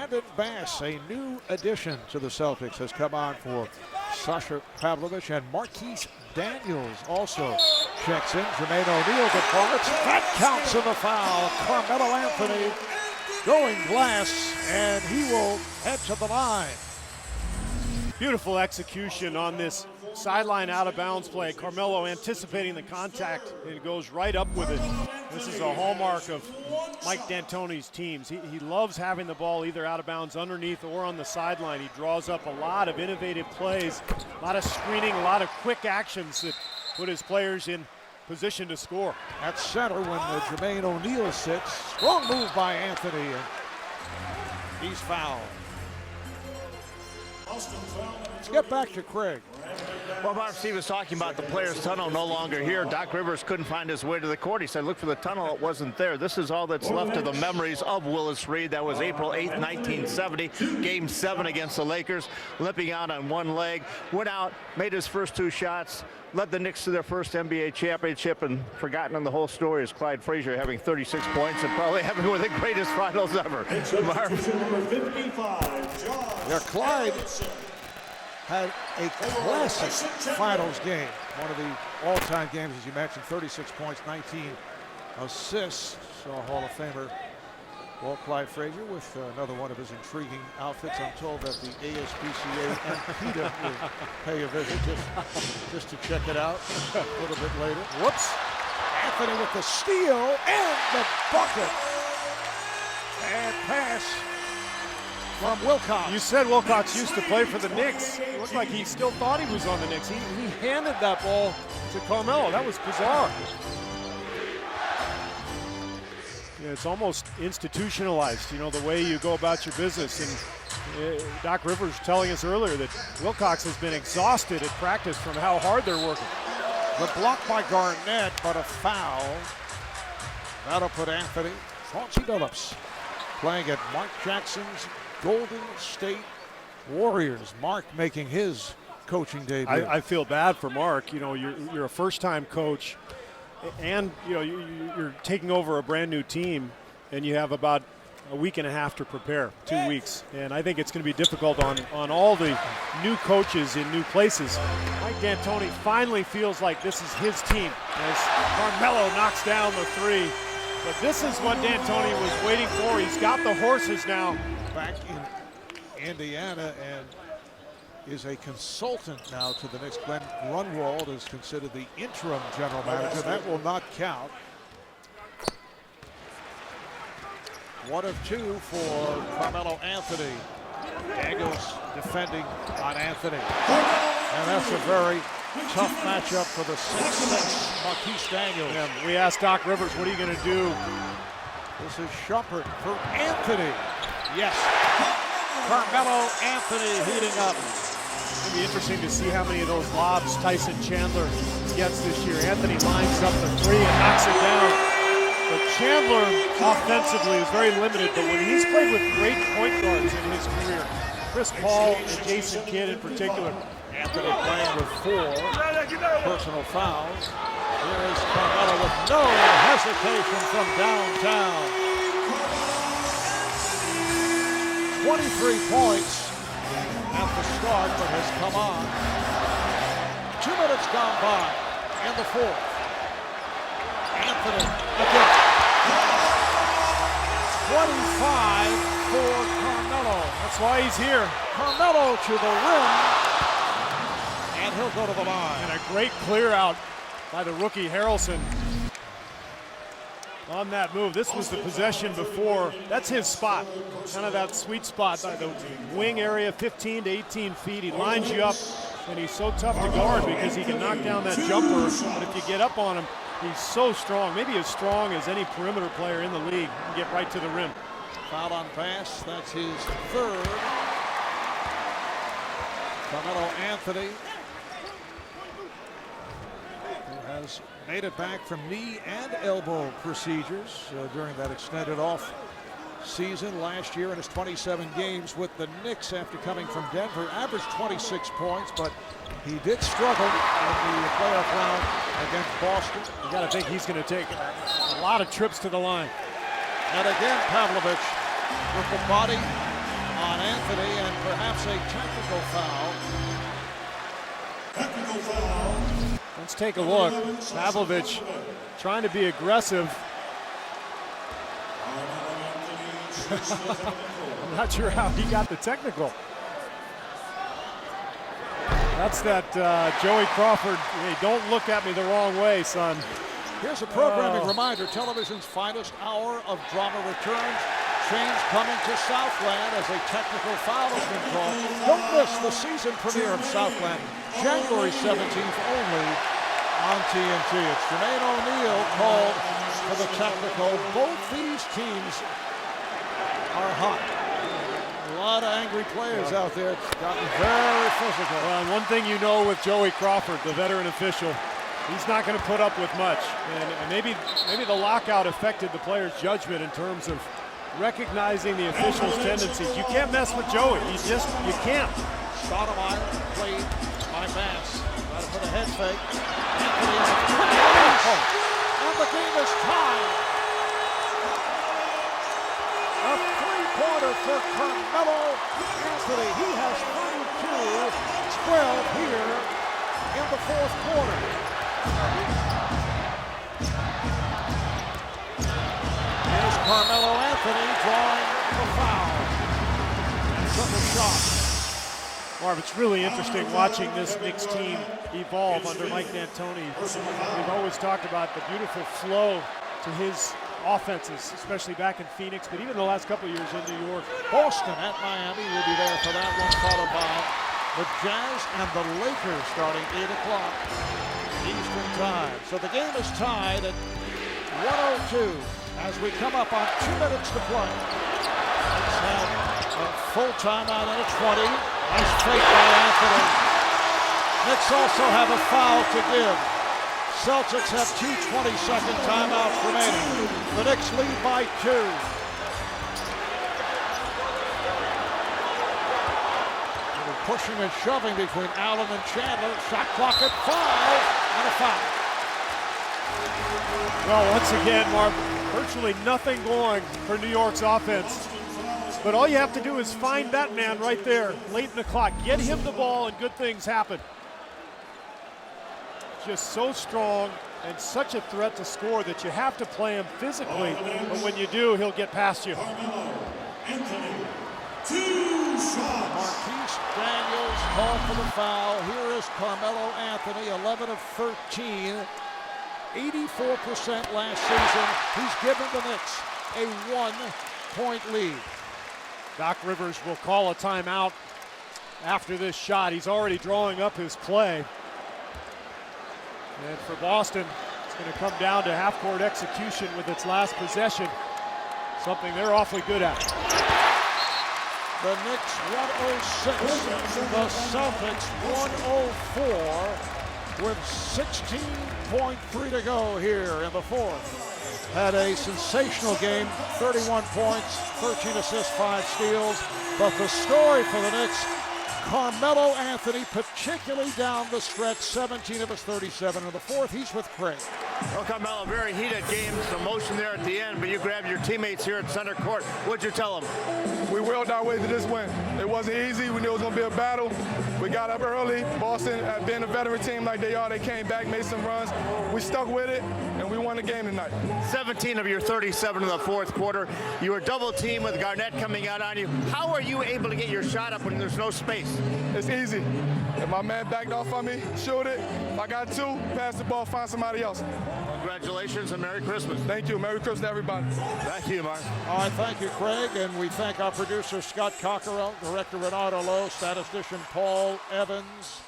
Brandon Bass, a new addition to the Celtics, has come on for Sasha Pavlovich, and Marquise Daniels also checks in. Jermaine O'Neal departs. That counts in the foul. Carmelo Anthony going glass, and he will head to the line. Beautiful execution on this sideline out of bounds play. Carmelo anticipating the contact and goes right up with it. This is a hallmark of Mike D'Antoni's teams. He loves having the ball either out of bounds underneath or on the sideline. He draws up a lot of innovative plays, a lot of screening, a lot of quick actions that put his players in position to score. At center when Jermaine O'Neal sits. Strong move by Anthony, and he's fouled. Let's get back to Craig. Well, Mark, Steve was talking about the players' tunnel no longer here. Doc Rivers couldn't find his way to the court. He said, look for the tunnel. It wasn't there. This is all that's left of the memories of Willis Reed. That was April 8th, 1970, Game 7 against the Lakers, limping out on one leg. Went out, made his first 2 shots, led the Knicks to their first NBA championship, and forgotten in the whole story is Clyde Frazier having 36 points and probably having one of the greatest finals ever. Yeah, Clyde had a classic finals game. One of the all-time games, as you mentioned, 36 points, 19 assists. So Hall of Famer Walt Clyde Frazier with another one of his intriguing outfits. I'm told that the ASPCA and PETA will pay a visit just to check it out a little bit later. Whoops. Anthony with the steal and the bucket. And pass from Wilcox. You said Wilcox used to play for the Knicks. It looked like he still thought he was on the Knicks. He handed that ball to Carmelo. That was bizarre. Yeah, it's almost institutionalized, you know, the way you go about your business. And Doc Rivers telling us earlier that Wilcox has been exhausted at practice from how hard they're working. The block by Garnett, but a foul. That'll put Anthony. Chauncey Billups playing at Mark Jackson's Golden State Warriors. Mark making his coaching debut. I feel bad for Mark. You know, you're a first-time coach, and you know you're taking over a brand new team, and you have about a week and a half to prepare, 2 weeks. And I think it's going to be difficult on all the new coaches in new places. Mike D'Antoni finally feels like this is his team as Carmelo knocks down the 3. But this is what D'Antoni was waiting for. He's got the horses now. Back in Indiana and is a consultant now to the Knicks. Glenn Grunwald is considered the interim general manager. That will not count. 1 of 2 for Carmelo Anthony. Angles defending on Anthony. And that's a very tough matchup for the 6'6" Marquise Daniels. Yeah, we asked Doc Rivers, what are you going to do? This is Shumpert for Anthony. Yes. Carmelo Anthony heating up. It'll be interesting to see how many of those lobs Tyson Chandler gets this year. Anthony lines up the 3 and knocks it down. But Chandler offensively is very limited, but when he's played with great point guards in his career, Chris Paul and Jason Kidd in particular. Anthony playing with 4 personal fouls. Here is Carmelo with no hesitation from downtown. 23 points at the start, but has come on. 2 minutes gone by in the 4th. Anthony again. 25 for Carmelo. That's why he's here. Carmelo to the rim, and he'll go to the line. And a great clear out by the rookie Harrelson on that move. This was the possession before. That's his spot, kind of that sweet spot by the wing area, 15 to 18 feet. He lines you up, and he's so tough to guard because he can knock down that jumper. But if you get up on him, he's so strong, maybe as strong as any perimeter player in the league. He can get right to the rim. Foul on Bass, that's his 3rd. Carmelo Anthony, who has made it back from knee and elbow procedures during that extended off season last year in his 27 games with the Knicks after coming from Denver. Averaged 26 points, but he did struggle in the playoff round against Boston. You got to think he's going to take a lot of trips to the line. And again, Pavlovich with the body on Anthony, and perhaps a technical foul. Let's take a look. Pavlovich trying to be aggressive. I'm not sure how he got the technical. That's that Joey Crawford, hey, don't look at me the wrong way, son. Here's a programming reminder. Television's finest hour of drama returns. Change coming to Southland as a technical foul has been called. Don't miss the season premiere of Southland, January 17th only on TNT. It's Jermaine O'Neal called for the technical. Both these teams are hot. A lot of angry players out there. It's gotten very physical. Well, and one thing you know with Joey Crawford, the veteran official, he's not going to put up with much. And maybe the lockout affected the player's judgment in terms of recognizing the official's tendencies. You can't mess with Joey. You can't. Stoudemire played by Bass. Got to put a head fake. Anthony and the game is tied. A three-pointer for Carmelo Anthony. He has 32-12 here in the fourth quarter. Here's Carmelo Anthony drawing the foul. And took a shot. Marv, it's really interesting watching this Knicks team evolve under Mike D'Antoni. We've always talked about the beautiful flow to his offenses, especially back in Phoenix, but even the last couple of years in New York. Boston at Miami will be there for that one, followed by the Jazz and the Lakers starting 8 o'clock Eastern time. So the game is tied at 102 as we come up on 2 minutes to play. Let's have a full timeout at a 20. Nice fake by Anthony. Knicks also have a foul to give. Celtics have 2 20-second timeouts remaining. The Knicks lead by 2. Pushing and shoving between Allen and Chandler. Shot clock at 5 and a foul. Well, once again, Marv, virtually nothing going for New York's offense. But all you have to do is find that man right there late in the clock. Get him the ball and good things happen. Just so strong and such a threat to score that you have to play him physically. But when you do, he'll get past you. Marquise Daniels called for the foul. Here is Carmelo Anthony, 11 of 13. 84% last season. He's given the Knicks a 1-point lead. Doc Rivers will call a timeout after this shot. He's already drawing up his play. And for Boston, it's going to come down to half-court execution with its last possession, something they're awfully good at. The Knicks 106, the Celtics 104 with 16.3 to go here in the fourth. Had a sensational game, 31 points, 13 assists, 5 steals. But the story for the Knicks, Carmelo Anthony, particularly down the stretch, 17 of his 37 in the fourth. He's with Craig. Well, Carmelo, very heated game, some motion there at the end, but you grabbed your teammates here at center court. What'd you tell them? We willed our way to this win. It wasn't easy. We knew it was going to be a battle. We got up early. Boston, being a veteran team like they are, they came back, made some runs. We stuck with it, and we won the game tonight. 17 of your 37 in the fourth quarter. You were double teamed with Garnett coming out on you. How are you able to get your shot up when there's no space? It's easy. If my man backed off on me, shoot it. If I got 2, pass the ball, find somebody else. Congratulations and Merry Christmas. Thank you. Merry Christmas to everybody. Thank you, Mark. All right, thank you, Craig. And we thank our producer, Scott Cockerell, director Renato Lowe, statistician Paul Evans.